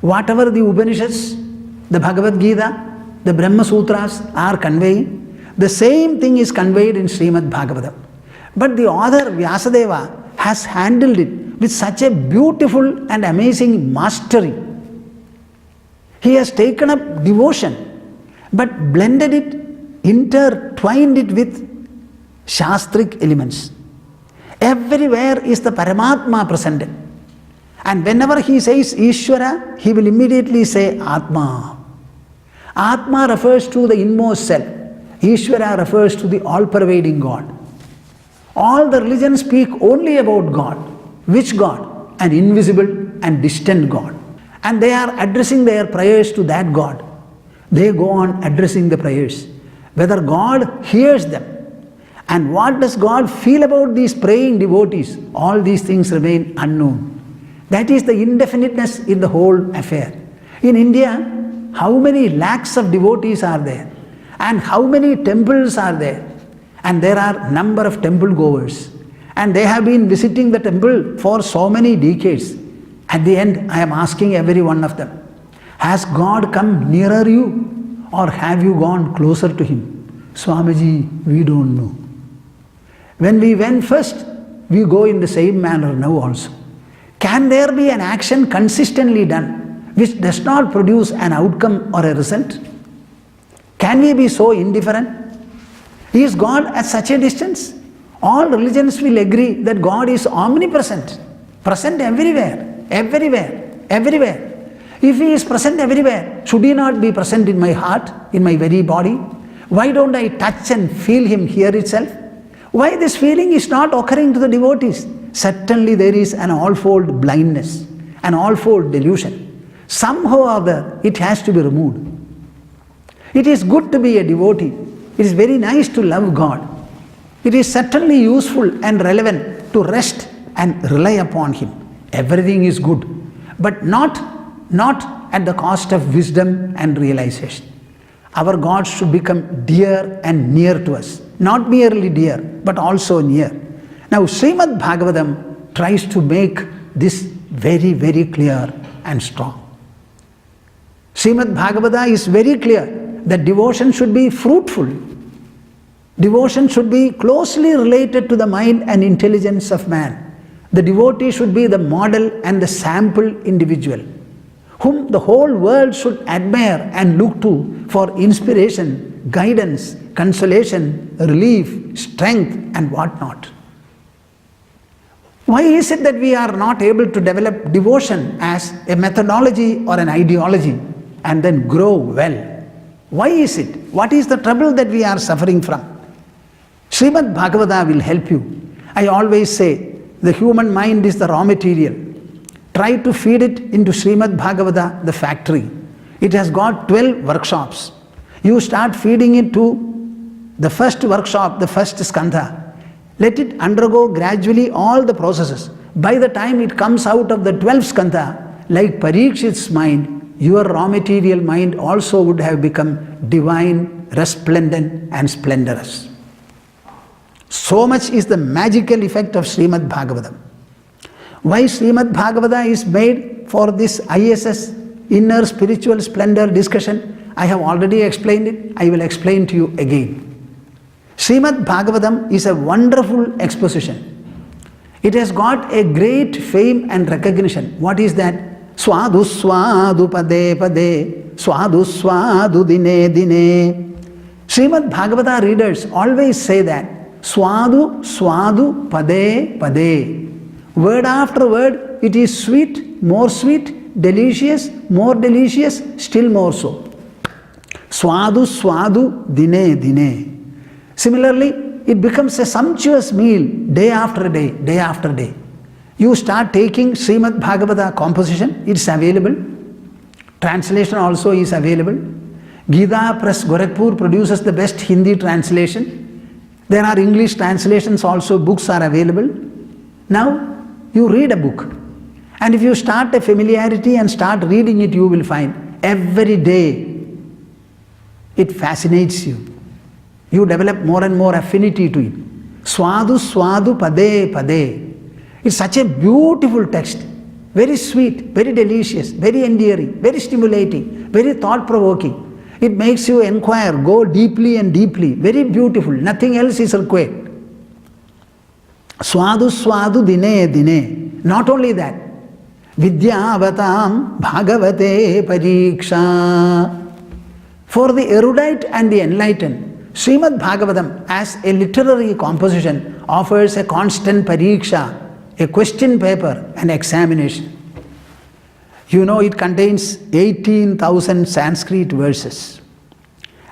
Whatever the Upanishads, the Bhagavad Gita, the Brahma Sutras are conveying, the same thing is conveyed in Srimad Bhagavatam. But the author Vyasadeva has handled it with such a beautiful and amazing mastery. He has taken up devotion, but blended it, intertwined it with Shastric elements. Everywhere is the Paramatma presented. And whenever he says Ishvara, he will immediately say Atma. Atma refers to the inmost self. Ishvara refers to the all-pervading God. All the religions speak only about God. Which God? An invisible and distant God. And they are addressing their prayers to that God. They go on addressing the prayers. Whether God hears them, and what does God feel about these praying devotees, all these things remain unknown. That is the indefiniteness in the whole affair. In India, how many lakhs of devotees are there? And how many temples are there? And there are number of temple goers. And they have been visiting the temple for so many decades. At the end, I am asking every one of them, has God come nearer you, or have you gone closer to Him? Swamiji, we don't know. When we went first, we go in the same manner now also. Can there be an action consistently done which does not produce an outcome or a result? Can we be so indifferent? Is God at such a distance? All religions will agree that God is omnipresent, present everywhere, everywhere, everywhere. If He is present everywhere, should He not be present in my heart, in my very body? Why don't I touch and feel Him here itself? Why this feeling is not occurring to the devotees? Certainly there is an all-fold blindness, an all-fold delusion. Somehow or other, it has to be removed. It is good to be a devotee. It is very nice to love God. It is certainly useful and relevant to rest and rely upon Him. Everything is good, but not at the cost of wisdom and realization. Our God should become dear and near to us. Not merely dear, but also near. Now, Srimad Bhagavatam tries to make this very, very clear and strong. Srimad Bhagavata is very clear that devotion should be fruitful. Devotion should be closely related to the mind and intelligence of man. The devotee should be the model and the sample individual, whom the whole world should admire and look to for inspiration, guidance, consolation, relief, strength, and whatnot. Why is it that we are not able to develop devotion as a methodology or an ideology and then grow well? Why is it? What is the trouble that we are suffering from? Srimad Bhagavata will help you. I always say, the human mind is the raw material. Try to feed it into Srimad Bhagavata, the factory. It has got 12 workshops. You start feeding it to the first workshop, the first skandha. Let it undergo gradually all the processes. By the time it comes out of the 12th skandha, like Parikshit's mind, your raw material mind also would have become divine, resplendent and splendorous. So much is the magical effect of Srimad Bhagavatam. Why Srimad Bhagavata is made for this ISS, inner spiritual splendor discussion, I have already explained it. I will explain to you again. Srimad Bhagavatam is a wonderful exposition. It has got a great fame and recognition. What is that? Swadu swadu pade pade, swadu swadu dine dine. Srimad Bhagavata readers always say that. Swadu swadu pade pade. Word after word, it is sweet, delicious, more delicious, still more so. Swadu swadu dine dine. Similarly, it becomes a sumptuous meal day after day, day after day. You start taking Srimad Bhagavata composition, it's available. Translation also is available. Gita Press Gorakhpur produces the best Hindi translation. There are English translations also, books are available. Now, you read a book. And if you start a familiarity and start reading it, you will find every day it fascinates you. You develop more and more affinity to it. Swadu swadu pade pade. It's such a beautiful text. very sweet, very delicious, very endearing, very stimulating, very thought-provoking. It makes you inquire, go deeply and deeply, very beautiful, nothing else is required. Swadu swadu dine dine. Not only that, Vidyavatam Bhagavate Pariksha. For the erudite and the enlightened, Srimad Bhagavatam as a literary composition offers a constant pariksha, a question paper, an examination. You know, it contains 18,000 Sanskrit verses.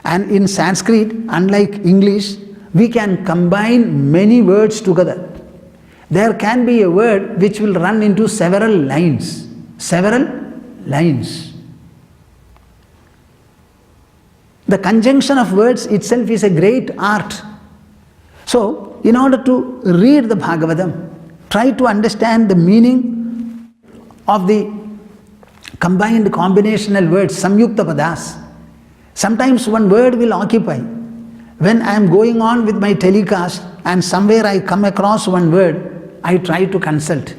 And in Sanskrit, unlike English, we can combine many words together. There can be a word which will run into several lines. Several lines. The conjunction of words itself is a great art. So, in order to read the Bhagavatam, try to understand the meaning of the combined combinational words, samyukta padas. Sometimes one word will occupy. When I am going on with my telecast and somewhere I come across one word, I try to consult.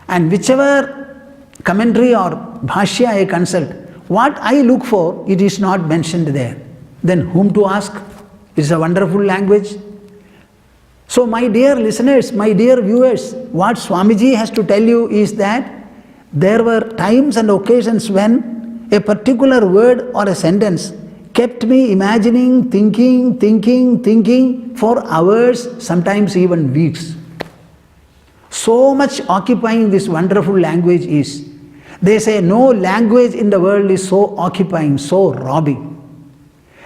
And whichever commentary or bhashya I consult, what I look for, it is not mentioned there. Then whom to ask? It's a wonderful language. So my dear listeners, my dear viewers, what Swamiji has to tell you is that there were times and occasions when a particular word or a sentence kept me imagining, thinking for hours, sometimes even weeks. So much occupying this wonderful language is. They say no language in the world is so occupying, so robbing.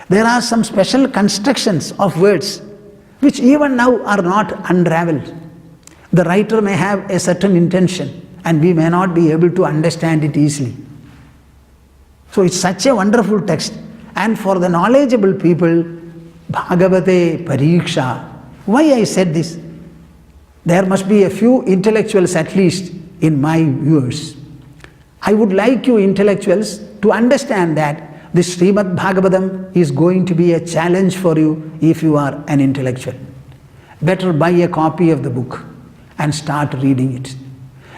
There are some special constructions of words which even now are not unraveled. The writer may have a certain intention and we may not be able to understand it easily. So it's such a wonderful text. And for the knowledgeable people, Bhagavate Pariksha. Why I said this? There must be a few intellectuals at least in my viewers. I would like you intellectuals to understand that this Srimad Bhagavatam is going to be a challenge for you if you are an intellectual. Better buy a copy of the book and start reading it.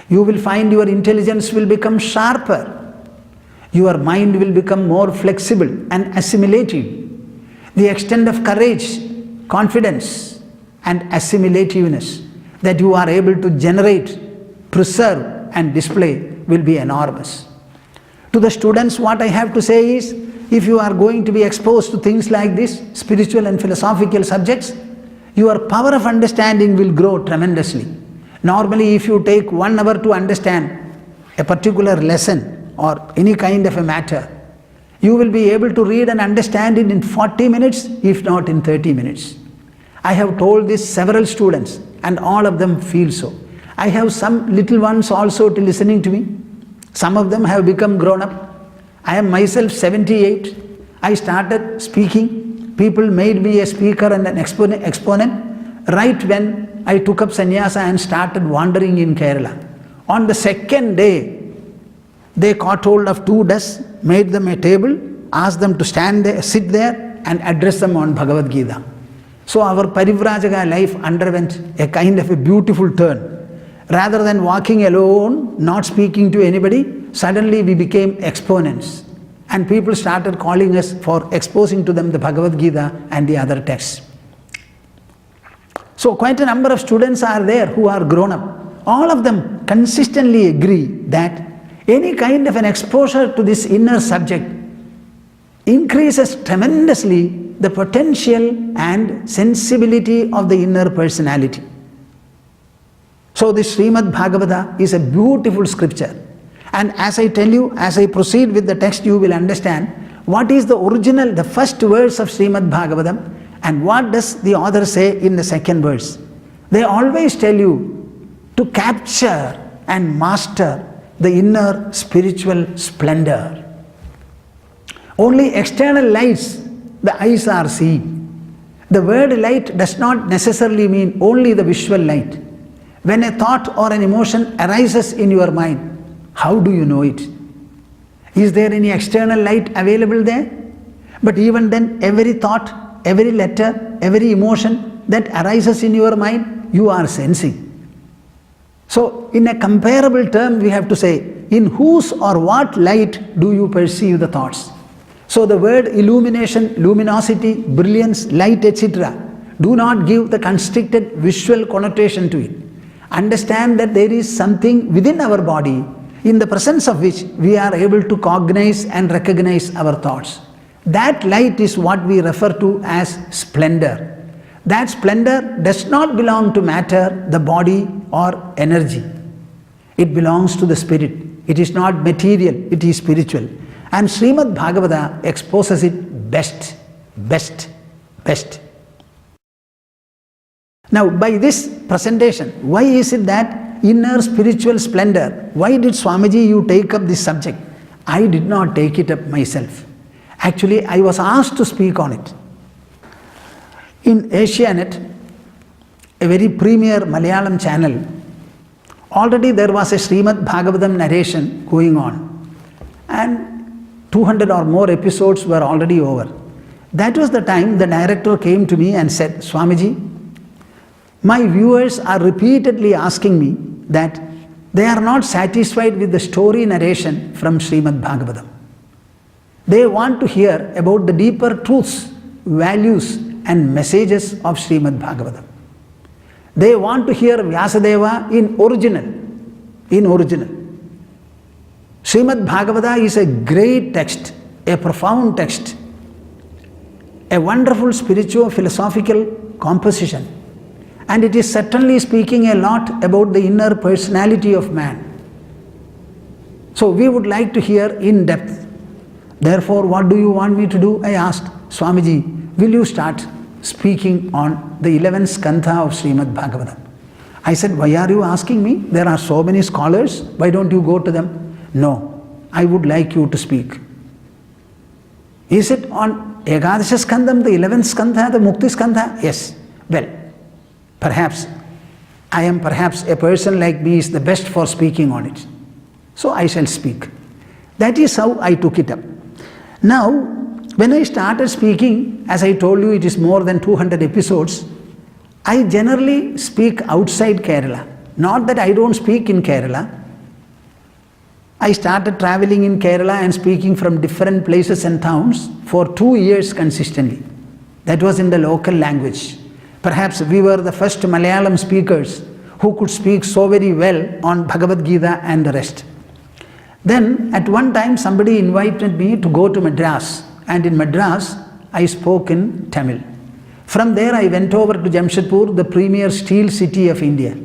You will find your intelligence will become sharper. Your mind will become more flexible and assimilative. The extent of courage, confidence and assimilativeness that you are able to generate, preserve and display will be enormous. To the students, what I have to say is, if you are going to be exposed to things like this, spiritual and philosophical subjects, your power of understanding will grow tremendously. Normally, if you take 1 hour to understand a particular lesson or any kind of a matter, you will be able to read and understand it in 40 minutes, if not in 30 minutes. I have told this several students and all of them feel so. I have some little ones also to listening to me. Some of them have become grown up. I am myself 78. I started speaking. People made me a speaker and an exponent right when I took up sannyasa and started wandering in Kerala. On the second day, they caught hold of 2 desks, made them a table, asked them to stand there, sit there and address them on Bhagavad Gita. So our Parivrajaka life underwent a kind of a beautiful turn. Rather than walking alone, not speaking to anybody, suddenly we became exponents. And people started calling us for exposing to them the Bhagavad Gita and the other texts. So quite a number of students are there who are grown up. All of them consistently agree that any kind of an exposure to this inner subject increases tremendously the potential and sensibility of the inner personality. So this Srimad Bhagavata is a beautiful scripture. And as I tell you, as I proceed with the text, you will understand what is the original, the first verse of Srimad Bhagavatam and what does the author say in the second verse. They always tell you to capture and master the inner spiritual splendor. Only external lights the eyes are seeing. The word light does not necessarily mean only the visual light. When a thought or an emotion arises in your mind, how do you know it? Is there any external light available there? But even then, every thought, every letter, every emotion that arises in your mind, you are sensing. So, in a comparable term, we have to say, in whose or what light do you perceive the thoughts? So, the word illumination, luminosity, brilliance, light, etc., do not give the constricted visual connotation to it. Understand that there is something within our body in the presence of which we are able to cognize and recognize our thoughts. That light is what we refer to as splendor. That splendor does not belong to matter, the body, or energy. It belongs to the spirit. It is not material, it is spiritual. And Srimad Bhagavata exposes it best. Now, by this presentation, why is it that inner spiritual splendor, why did Swamiji you take up this subject? I did not take it up myself. Actually, I was asked to speak on it. In Asianet, a very premier Malayalam channel, already there was a Srimad Bhagavatam narration going on, and 200 or more episodes were already over. That was the time the director came to me and said, Swamiji, my viewers are repeatedly asking me that they are not satisfied with the story narration from Srimad Bhagavatam. They want to hear about the deeper truths, values, and messages of Srimad Bhagavatam. They want to hear Vyasadeva in original. Srimad Bhagavata is a great text, a profound text, a wonderful spiritual philosophical composition, and it is certainly speaking a lot about the inner personality of man. So we would like to hear in depth. Therefore, what do you want me to do? I asked, Swamiji, will you start speaking on the 11th skandha of Srimad Bhagavatam? I said, why are you asking me? There are so many scholars, why don't you go to them? No, I would like you to speak. Is it on Ekadasha skandham, the 11th skandha, the Mukti-skandham? Yes. Well, perhaps a person like me is the best for speaking on it. So I shall speak. That is how I took it up. Now, when I started speaking, as I told you, it is more than 200 episodes, I generally speak outside Kerala. Not that I don't speak in Kerala. I started traveling in Kerala and speaking from different places and towns for 2 years consistently. That was in the local language. Perhaps we were the first Malayalam speakers who could speak so very well on Bhagavad Gita and the rest. Then at one time somebody invited me to go to Madras, and in Madras I spoke in Tamil. From there I went over to Jamshedpur, the premier steel city of India.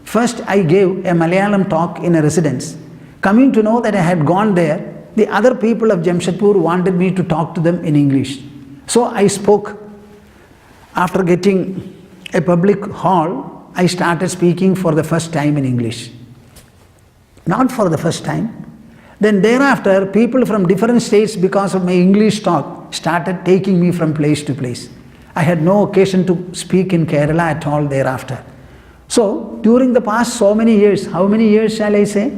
First I gave a Malayalam talk in a residence. Coming to know that I had gone there, the other people of Jamshedpur wanted me to talk to them in English. So I spoke. After getting a public hall, I started speaking for the first time in English. Not for the first time. Then thereafter, people from different states, because of my English talk, started taking me from place to place. I had no occasion to speak in Kerala at all thereafter. So, during the past so many years, how many years shall I say?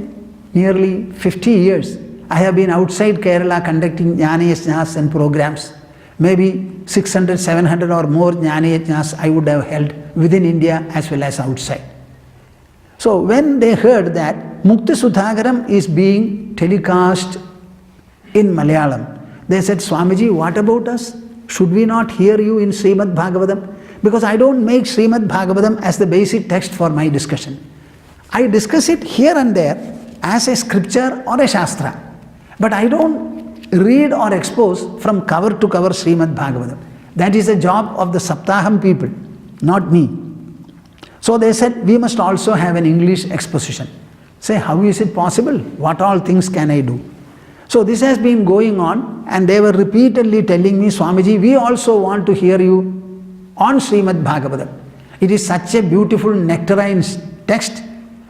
Nearly 50 years, I have been outside Kerala conducting Jnana Yajnas and programs. Maybe 600, 700 or more Jnana Yajnas I would have held within India as well as outside. So when they heard that Mukti-skandham is being telecast in Malayalam, they said, Swamiji, what about us? Should we not hear you in Srimad Bhagavatam? Because I don't make Srimad Bhagavatam as the basic text for my discussion. I discuss it here and there as a scripture or a shastra. But I don't read or expose from cover to cover Srimad Bhagavatam. That is the job of the Saptaham people, not me. So they said, we must also have an English exposition. Say, how is it possible? What all things can I do? So this has been going on, and they were repeatedly telling me, Swamiji, we also want to hear you on Srimad Bhagavatam. It is such a beautiful nectarine text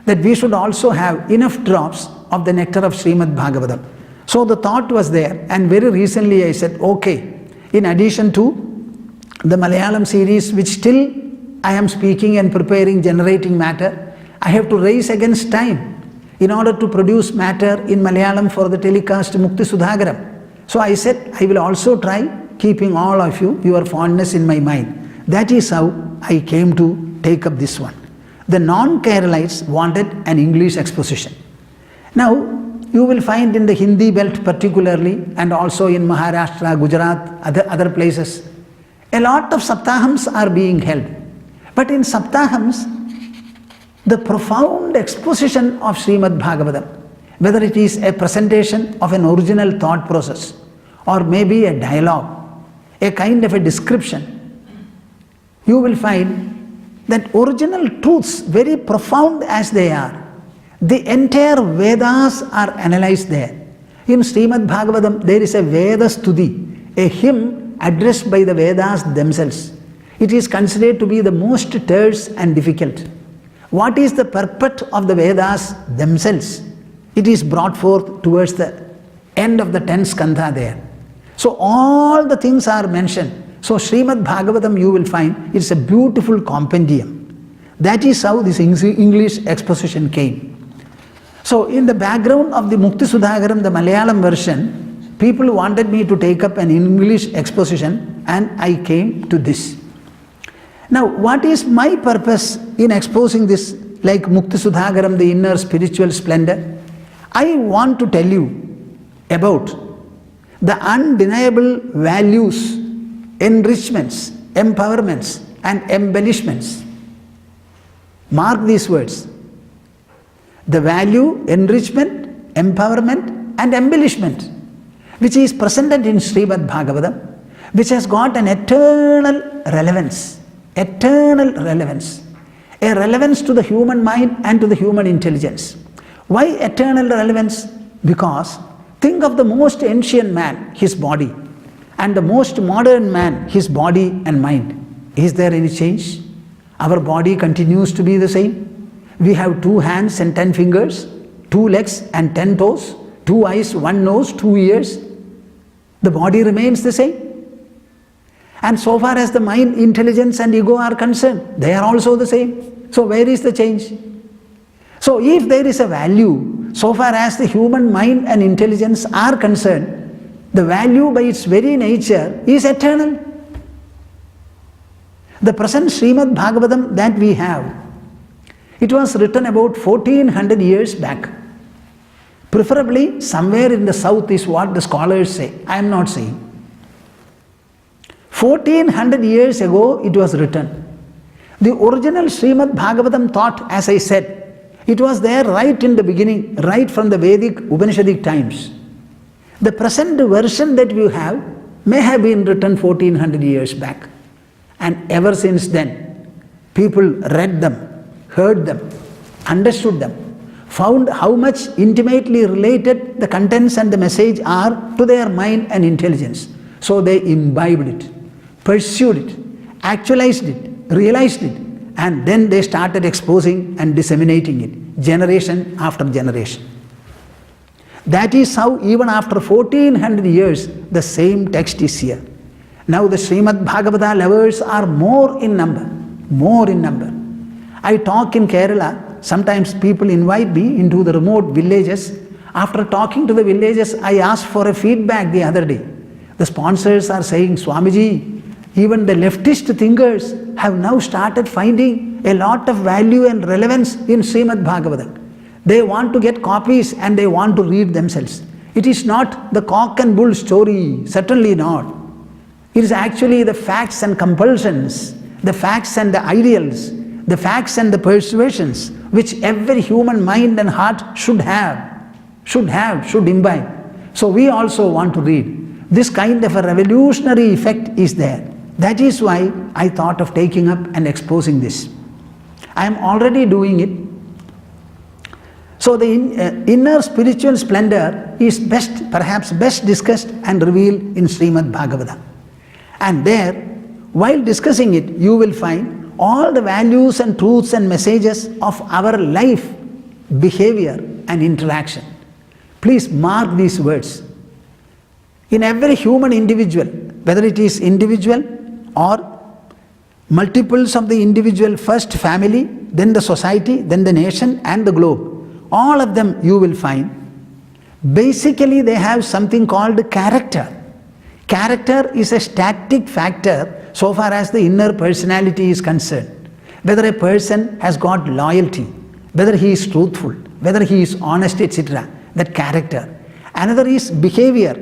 that we should also have enough drops of the nectar of Srimad Bhagavatam. So the thought was there, and very recently I said, okay, in addition to the Malayalam series, which still I am speaking and preparing, generating matter, I have to race against time in order to produce matter in Malayalam for the telecast Mukti-skandham. So I said, I will also try keeping all of you, your fondness in my mind. That is how I came to take up this one. The non-Keralites wanted an English exposition. Now, you will find in the Hindi belt particularly, and also in Maharashtra, Gujarat, other places, a lot of Saptahams are being held. But in Saptahams, the profound exposition of Srimad Bhagavatam, whether it is a presentation of an original thought process, or maybe a dialogue, a kind of a description, you will find that original truths, very profound as they are, the entire Vedas are analyzed there. In Srimad Bhagavatam, there is a Veda Stuti, a hymn addressed by the Vedas themselves. It is considered to be the most terse and difficult. What is the purport of the Vedas themselves? It is brought forth towards the end of the 10th skandha there. So all the things are mentioned. So Srimad Bhagavatam, you will find, it's a beautiful compendium. That is how this English exposition came. So in the background of the Mukti-skandham, the Malayalam version, people wanted me to take up an English exposition, and I came to this. Now, what is my purpose in exposing this, like Mukti-skandham, the inner spiritual splendor? I want to tell you about the undeniable values, enrichments, empowerments, and embellishments. Mark these words. The value, enrichment, empowerment, and embellishment, which is presented in Srimad Bhagavatam, which has got an eternal relevance. Eternal relevance. A relevance to the human mind and to the human intelligence. Why eternal relevance? Because think of the most ancient man, his body, and the most modern man, his body and mind. Is there any change? Our body continues to be the same. We have 2 hands and 10 fingers, 2 legs and 10 toes, 2 eyes, 1 nose, 2 ears. The body remains the same. And so far as the mind, intelligence and ego are concerned, they are also the same. So where is the change? So if there is a value, so far as the human mind and intelligence are concerned, the value by its very nature is eternal. The present Srimad Bhagavatam that we have, it was written about 1400 years back. Preferably somewhere in the south is what the scholars say. I am not saying. 1400 years ago it was written. The original Srimad Bhagavatam thought, as I said, it was there right in the beginning, right from the Vedic Upanishadic times. The present version that we have may have been written 1400 years back. And ever since then, people read them, heard them, understood them, found how much intimately related the contents and the message are to their mind and intelligence. So they imbibed it, pursued it, actualized it, realized it, and then they started exposing and disseminating it, generation after generation. That is how even after 1400 years, the same text is here. Now the Srimad Bhagavata lovers are more in number, more in number. I talk in Kerala, sometimes people invite me into the remote villages. After talking to the villages, I asked for a feedback the other day. The sponsors are saying, Swamiji, even the leftist thinkers have now started finding a lot of value and relevance in Srimad Bhagavatam. They want to get copies and they want to read themselves. It is not the cock and bull story, certainly not. It is actually the facts and compulsions, the facts and the ideals, the facts and the persuasions which every human mind and heart should imbibe. So we also want to read. This kind of a revolutionary effect is there. That is why I thought of taking up and exposing this. I am already doing it. So the inner spiritual splendor is perhaps best discussed and revealed in Srimad Bhagavatam. And there, while discussing it, you will find all the values and truths and messages of our life, behavior and interaction. Please mark these words. In every human individual, whether it is individual or multiples of the individual, first family, then the society, then the nation and the globe, all of them you will find, basically they have something called character. Character is a static factor so far as the inner personality is concerned. whether a person has got loyalty, whether he is truthful, whether he is honest, etc., that character. Another is behavior,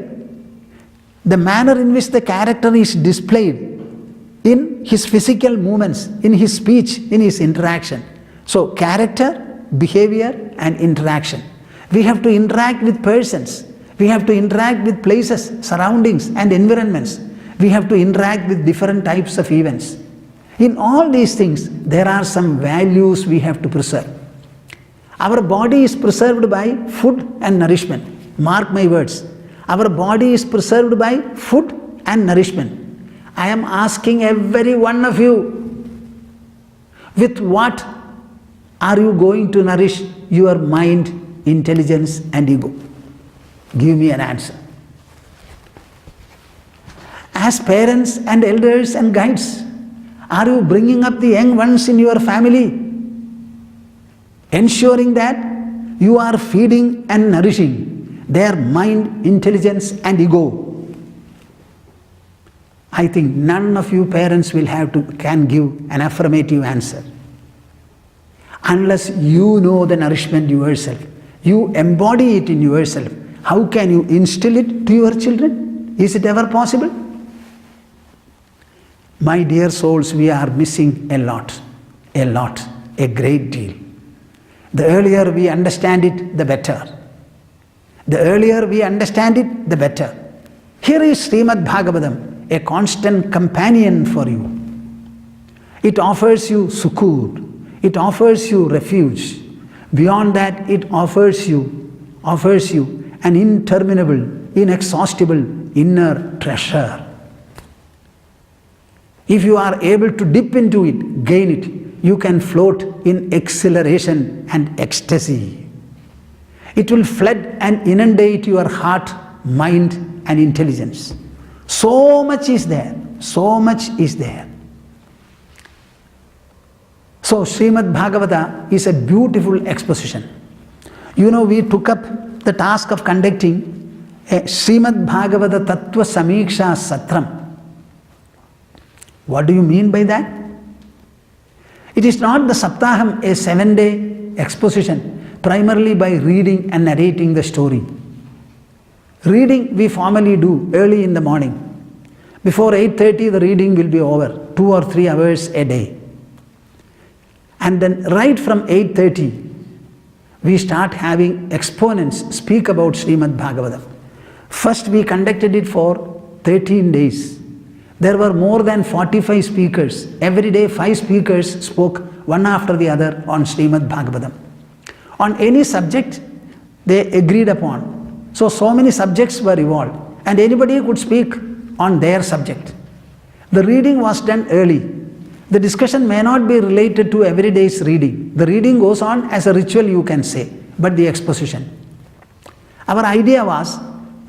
the manner in which the character is displayed in his physical movements, in his speech, in his interaction. So character, behavior and interaction. We have to interact with persons. We have to interact with places, surroundings and environments. We have to interact with different types of events. In all these things, there are some values we have to preserve. Our body is preserved by food and nourishment. Mark my words. Our body is preserved by food and nourishment. I am asking every one of you, with what are you going to nourish your mind, intelligence and ego? Give me an answer. As parents and elders and guides, are you bringing up the young ones in your family, ensuring that you are feeding and nourishing their mind, intelligence and ego? I think none of you parents can give an affirmative answer. Unless you know the nourishment yourself, you embody it in yourself, how can you instill it to your children? Is it ever possible? My dear souls, we are missing a lot, a great deal. The earlier we understand it, the better. The earlier we understand it, the better. Here is Sreemad Bhagavatam, a constant companion for you. It offers you sukur, it offers you refuge. Beyond that, it offers you an interminable, inexhaustible inner treasure. If you are able to dip into it, gain it, you can float in exhilaration and ecstasy. It will flood and inundate your heart, mind and intelligence. So much is there, so much is there. So Srimad Bhagavata is a beautiful exposition. You know, we took up the task of conducting a Srimad Bhagavata Tattva Samiksha Satram. What do you mean by that? It is not the Saptaham, a 7-day exposition, primarily by reading and narrating the story. Reading we formally do early in the morning. Before 8:30 the reading will be over, 2 or 3 hours a day. And then right from 8:30 we start having exponents speak about Srimad Bhagavatam. First we conducted it for 13 days. There were more than 45 speakers. Every day 5 speakers spoke one after the other on Srimad Bhagavatam. On any subject they agreed upon. So many subjects were evolved and anybody could speak on their subject. The reading was done early. The discussion may not be related to every day's reading. The reading goes on as a ritual, you can say, but the exposition. Our idea was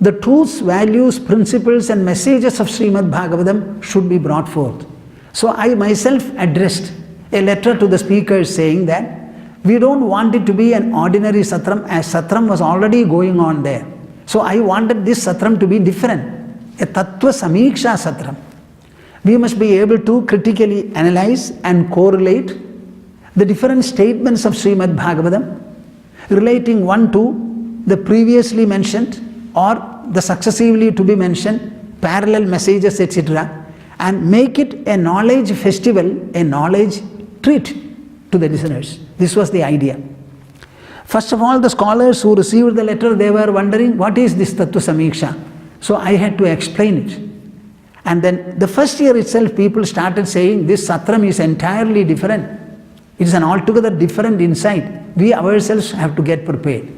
the truths, values, principles and messages of Srimad Bhagavatam should be brought forth. So I myself addressed a letter to the speakers saying that we don't want it to be an ordinary satram, as satram was already going on there. So I wanted this satram to be different, a Tattva Samiksha satram. We must be able to critically analyze and correlate the different statements of Srimad Bhagavatam, relating one to the previously mentioned or the successively to be mentioned parallel messages, etc., and make it a knowledge festival, a knowledge treat to the listeners. This was the idea. First of all, the scholars who received the letter, they were wondering, what is this Tattva Samiksha? So I had to explain it. And then the first year itself, people started saying this satram is entirely different. It is an altogether different insight. We ourselves have to get prepared.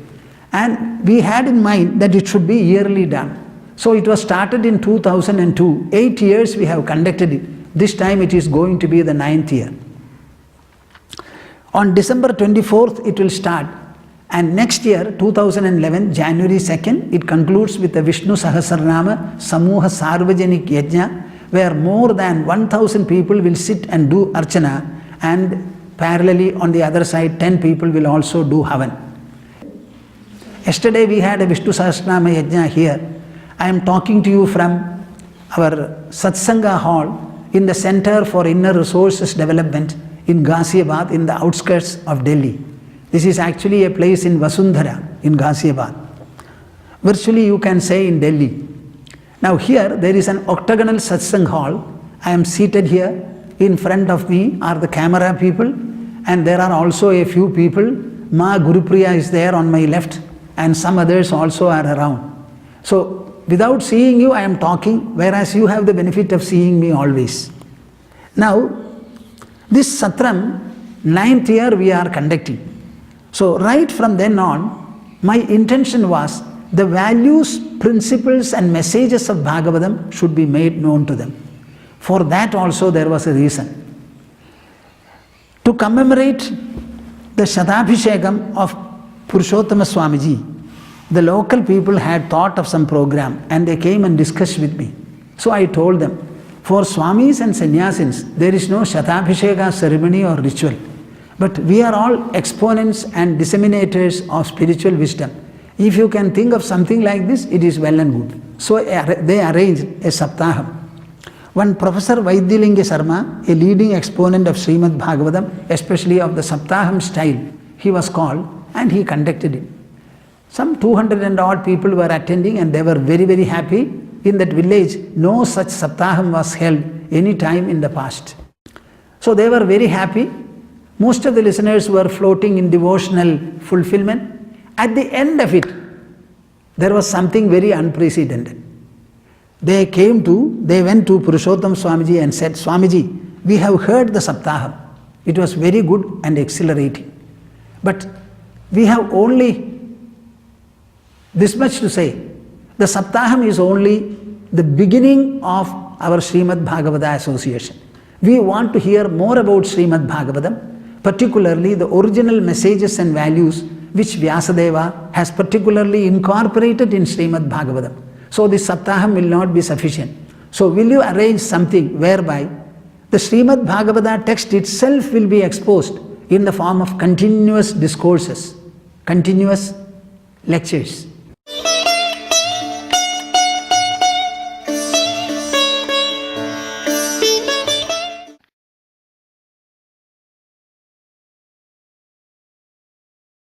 And we had in mind that it should be yearly done. So it was started in 2002. 8 years we have conducted it. This time it is going to be the 9th year. On December 24th it will start. And next year, 2011, January 2nd, it concludes with the Vishnu Sahasranama Samuha Sarvajanik Yajna, where more than 1,000 people will sit and do Archana, and parallelly on the other side, 10 people will also do Havan. Yesterday we had a Vishnu Sahasranama Yajna here. I am talking to you from our Satsanga hall in the Center for Inner Resources Development in Ghaziabad, in the outskirts of Delhi. This is actually a place in Vasundhara, in Ghaziabad. Virtually you can say in Delhi. Now here there is an octagonal satsang hall. I am seated here. In front of me are the camera people, and there are also a few people. Ma Gurupriya is there on my left, and some others also are around. So without seeing you I am talking, whereas you have the benefit of seeing me always. Now this Satram, 9th year we are conducting. So right from then on, my intention was the values, principles and messages of Bhagavatam should be made known to them. For that also there was a reason. To commemorate the Shatabhishekam of Purushottama Swamiji, the local people had thought of some program and they came and discussed with me. So I told them, for Swamis and Sannyasins, there is no Shatabhisheka ceremony or ritual. But we are all exponents and disseminators of spiritual wisdom. If you can think of something like this, it is well and good. So they arranged a Saptaham. One Professor Vaidyalinga Sarma, a leading exponent of Srimad Bhagavatam, especially of the Saptaham style, he was called and he conducted it. Some 200 and odd people were attending and they were very, very happy. In that village, no such Saptaham was held any time in the past. So they were very happy. Most of the listeners were floating in devotional fulfillment. At the end of it, there was something very unprecedented. They went to Purushottam Swamiji and said, Swamiji, we have heard the Saptaham. It was very good and exhilarating. But we have only this much to say. The Saptaham is only the beginning of our Srimad Bhagavata association. We want to hear more about Srimad Bhagavatam, particularly the original messages and values which Vyasadeva has particularly incorporated in Srimad Bhagavatam. So this Saptaham will not be sufficient. So will you arrange something whereby the Srimad Bhagavata text itself will be exposed in the form of continuous discourses, continuous lectures.